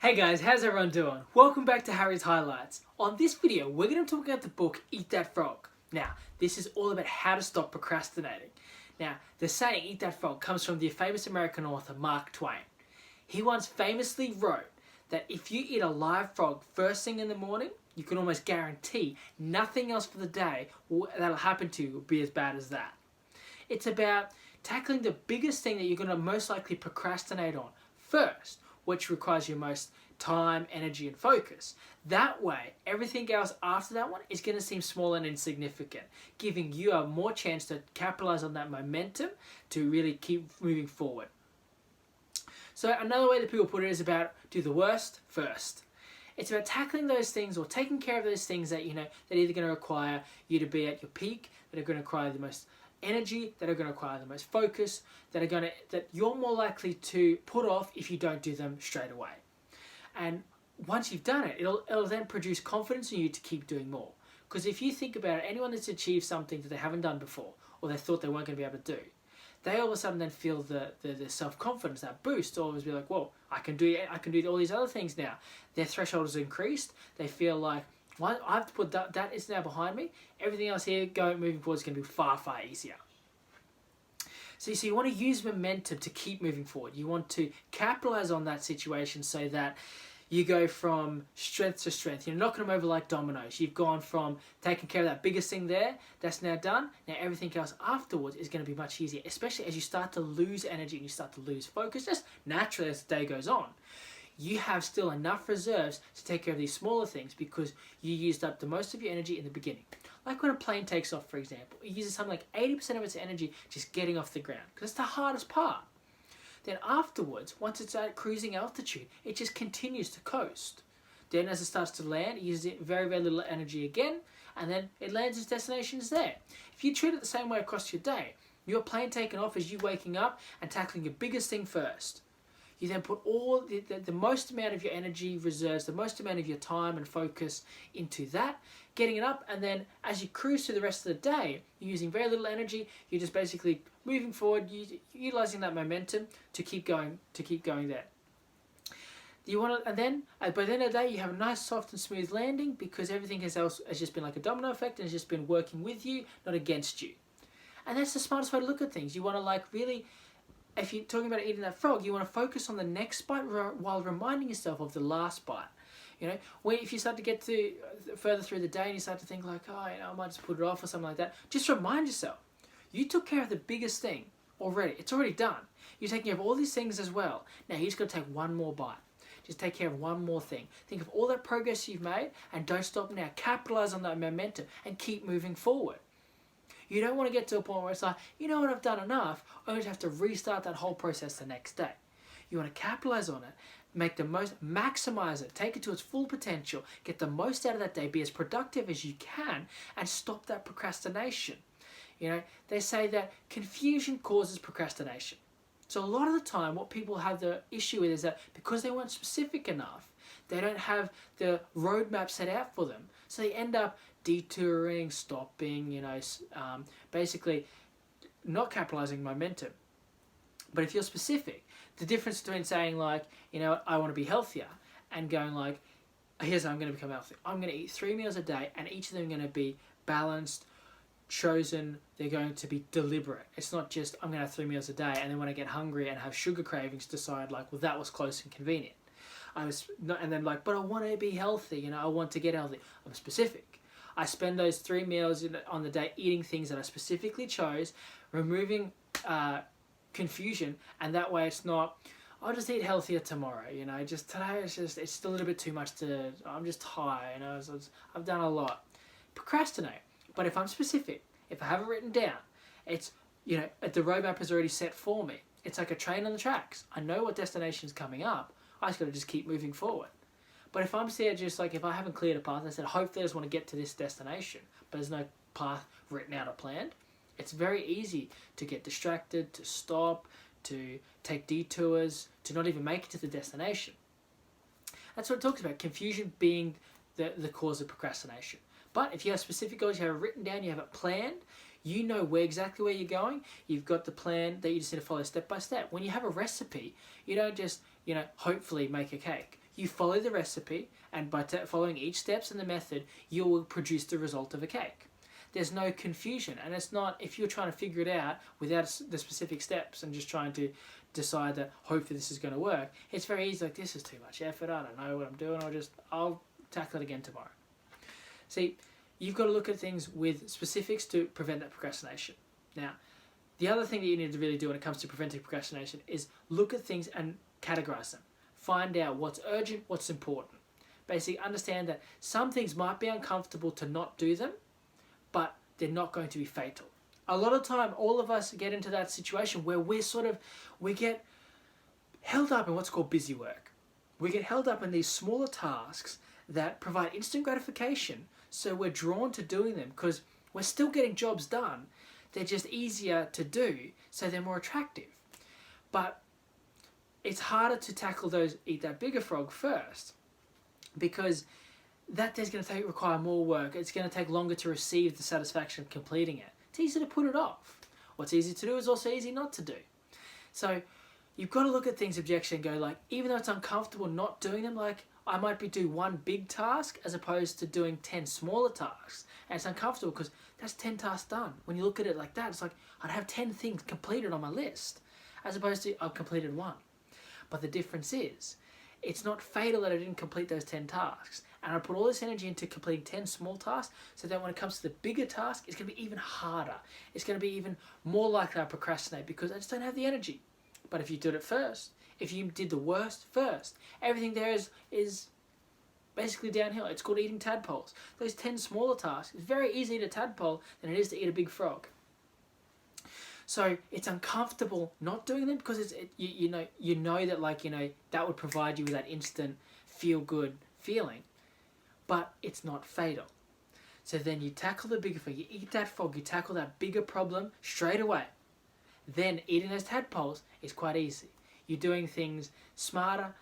Hey guys, how's everyone doing? Welcome back to Harry's Highlights. On this video, we're going to talk about the book Eat That Frog. Now, this is all about how to stop procrastinating. Now, the saying Eat That Frog comes from the famous American author Mark Twain. He once famously wrote that if you eat a live frog first thing in the morning, you can almost guarantee nothing else for the day that'll happen to you will be as bad as that. It's about tackling the biggest thing that you're going to most likely procrastinate on first, which requires your most time, energy, and focus. That way, everything else after that one is going to seem small and insignificant, giving you a more chance to capitalize on that momentum to really keep moving forward. So another way that people put it is about do the worst first. It's about tackling those things or taking care of those things that that are either going to require you to be at your peak, that are going to require the most energy, that are going to require the most focus, that you're more likely to put off if you don't do them straight away. And once you've done it, it'll then produce confidence in you to keep doing more. Because if you think about it, anyone that's achieved something that they haven't done before, or they thought they weren't going to be able to do, they all of a sudden then feel the self-confidence, that boost, to always be like, well, I can do all these other things now. Their threshold is increased. They feel like, well, I've put that is now behind me. Everything else here moving forward is going to be far, far easier. So you want to use momentum to keep moving forward. You want to capitalize on that situation so that you go from strength to strength. You're knocking them over like dominoes. You've gone from taking care of that biggest thing there, that's now done. Now everything else afterwards is going to be much easier, especially as you start to lose energy and you start to lose focus, just naturally as the day goes on. You have still enough reserves to take care of these smaller things because you used up the most of your energy in the beginning. Like when a plane takes off, for example, it uses something like 80% of its energy just getting off the ground because it's the hardest part. Then afterwards, once it's at cruising altitude, it just continues to coast. Then as it starts to land, it uses very, very little energy again, and then it lands its destinations there. If you treat it the same way across your day, your plane taking off is you waking up and tackling your biggest thing first. You then put all the most amount of your energy reserves, the most amount of your time and focus into that, getting it up, and then as you cruise through the rest of the day, you're using very little energy, you're just basically moving forward, utilizing that momentum to keep going there. And then by the end of the day, you have a nice, soft and smooth landing because everything has just been like a domino effect and has just been working with you, not against you. And that's the smartest way to look at things. You want to really, if you're talking about eating that frog, you want to focus on the next bite while reminding yourself of the last bite. If you start to get further through the day and you start to think like, I might just put it off or something like that, just remind yourself, you took care of the biggest thing already. It's already done. You're taking care of all these things as well. Now you just got to take one more bite. Just take care of one more thing. Think of all that progress you've made and don't stop now. Capitalize on that momentum and keep moving forward. You don't want to get to a point where it's like, you know what, I've done enough, only to have to restart that whole process the next day. You want to capitalize on it, make the most, maximize it, take it to its full potential, get the most out of that day, be as productive as you can, and stop that procrastination. They say that confusion causes procrastination. So a lot of the time, what people have the issue with is that because they weren't specific enough, they don't have the roadmap set out for them. So they end up detouring, stopping, basically not capitalizing momentum. But if you're specific, the difference between saying like, I want to be healthier and going like, here's how I'm going to become healthy. I'm going to eat 3 meals a day and each of them are going to be balanced, chosen, they're going to be deliberate. It's not just, I'm going to have 3 meals a day and then when I get hungry and have sugar cravings, decide like, well, that was close and convenient. But I want to be healthy, I want to get healthy. I'm specific. I spend those 3 meals on the day eating things that I specifically chose, removing confusion, and that way it's not, I'll just eat healthier tomorrow, just today it's still a little bit too much I'm just tired, so I've done a lot. Procrastinate. But if I'm specific, if I have it written down, it's, the roadmap is already set for me. It's like a train on the tracks. I know what destination's coming up. I just got to just keep moving forward. But if I'm there just like, if I haven't cleared a path, I said, hopefully I just want to get to this destination, but there's no path written out or planned, it's very easy to get distracted, to stop, to take detours, to not even make it to the destination. That's what it talks about, confusion being the cause of procrastination. But if you have specific goals, you have it written down, you have it planned, you know exactly where you're going, you've got the plan that you just need to follow step by step. When you have a recipe, you don't just, hopefully make a cake. you follow the recipe, and by following each steps in the method, you will produce the result of a cake. There's no confusion, and it's not, if you're trying to figure it out without the specific steps and just trying to decide that hopefully this is going to work, it's very easy, like, this is too much effort, I don't know what I'm doing, I'll tackle it again tomorrow. See, you've got to look at things with specifics to prevent that procrastination. Now, the other thing that you need to really do when it comes to preventing procrastination is look at things and categorize them. Find out what's urgent, what's important. Basically, understand that some things might be uncomfortable to not do them, but they're not going to be fatal. A lot of time, all of us get into that situation where we get held up in what's called busy work. We get held up in these smaller tasks that provide instant gratification, so we're drawn to doing them because we're still getting jobs done. They're just easier to do, so they're more attractive. But it's harder to tackle those eat that bigger frog first, because that is going to require more work. It's going to take longer to receive the satisfaction of completing it. It's easy to put it off. What's easy to do is also easy not to do. So you've got to look at things objectively and go, like, even though it's uncomfortable not doing them, like, I might be doing one big task as opposed to doing 10 smaller tasks. And it's uncomfortable because that's 10 tasks done. When you look at it like that, it's like I'd have 10 things completed on my list as opposed to I've completed one. But the difference is, it's not fatal that I didn't complete those 10 tasks. And I put all this energy into completing 10 small tasks so that when it comes to the bigger task, it's going to be even harder. It's going to be even more likely I procrastinate because I just don't have the energy. But if you did it first, if you did the worst first, everything there is basically downhill. It's called eating tadpoles. Those 10 smaller tasks, it's very easy to eat a tadpole than it is to eat a big frog. So it's uncomfortable not doing them because you know that that would provide you with that instant feel good feeling, but it's not fatal. So then you tackle the bigger frog, you eat that frog, you tackle that bigger problem straight away. Then eating those tadpoles is quite easy. You're doing things smarter,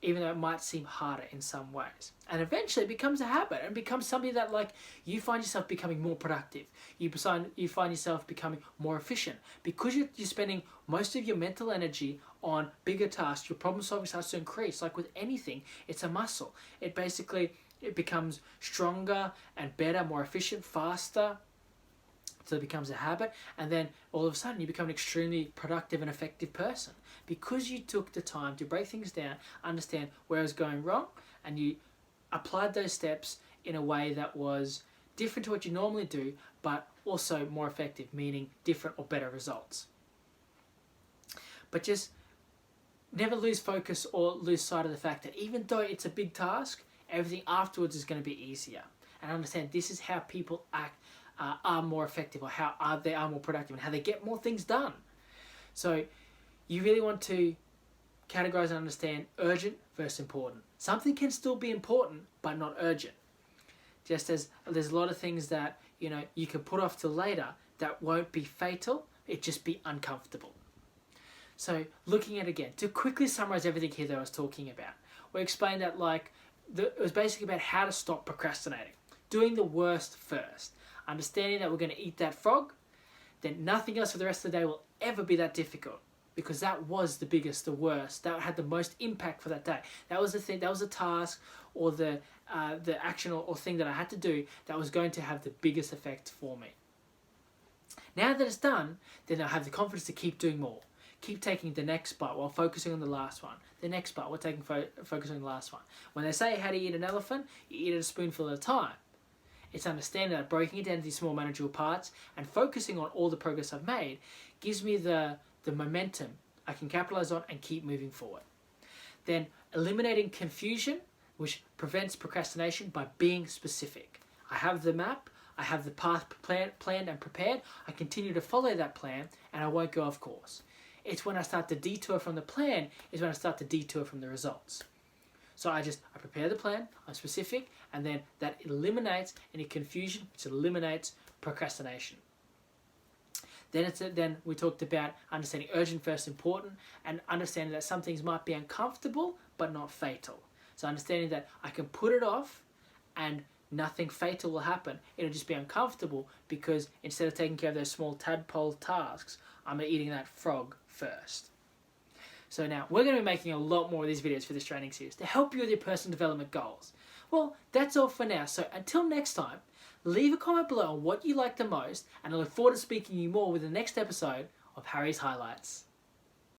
even though it might seem harder in some ways. And eventually it becomes a habit and becomes something that, like, you find yourself becoming more productive. You find yourself becoming more efficient. Because you're spending most of your mental energy on bigger tasks, your problem solving starts to increase. Like with anything, it's a muscle. It becomes stronger and better, more efficient, faster. So it becomes a habit, and then all of a sudden you become an extremely productive and effective person because you took the time to break things down, understand where it was going wrong, and you applied those steps in a way that was different to what you normally do, but also more effective, meaning different or better results. But just never lose focus or lose sight of the fact that even though it's a big task, everything afterwards is going to be easier. And understand this is how people are more effective, or how they are more productive, and how they get more things done. So you really want to categorize and understand urgent versus important. Something can still be important but not urgent. Just as there's a lot of things that you can put off till later that won't be fatal, it just be uncomfortable. So looking at it again, to quickly summarize everything here that I was talking about, we explained that it was basically about how to stop procrastinating. Doing the worst first. Understanding that we're going to eat that frog, then nothing else for the rest of the day will ever be that difficult, because that was the biggest, the worst, that had the most impact for that day. That was the thing, that was the task or the action or thing that I had to do that was going to have the biggest effect for me. Now that it's done, then I have the confidence to keep doing more. Keep taking the next bite while focusing on the last one. The next bite, we're focusing on the last one. When they say how to eat an elephant, you eat it a spoonful at a time. It's understanding that breaking it down into these small manageable parts and focusing on all the progress I've made gives me the momentum I can capitalize on and keep moving forward. Then eliminating confusion, which prevents procrastination by being specific. I have the map, I have the path planned and prepared, I continue to follow that plan, and I won't go off course. It's when I start to detour from the plan is when I start to detour from the results. So I prepare the plan, I'm specific, and then that eliminates any confusion, which eliminates procrastination. Then we talked about understanding urgent versus important, and understanding that some things might be uncomfortable but not fatal. So understanding that I can put it off and nothing fatal will happen. It'll just be uncomfortable because instead of taking care of those small tadpole tasks, I'm eating that frog first. So now we're going to be making a lot more of these videos for this training series to help you with your personal development goals. Well, that's all for now. So until next time, leave a comment below on what you like the most, and I look forward to speaking to you more with the next episode of Harry's Highlights.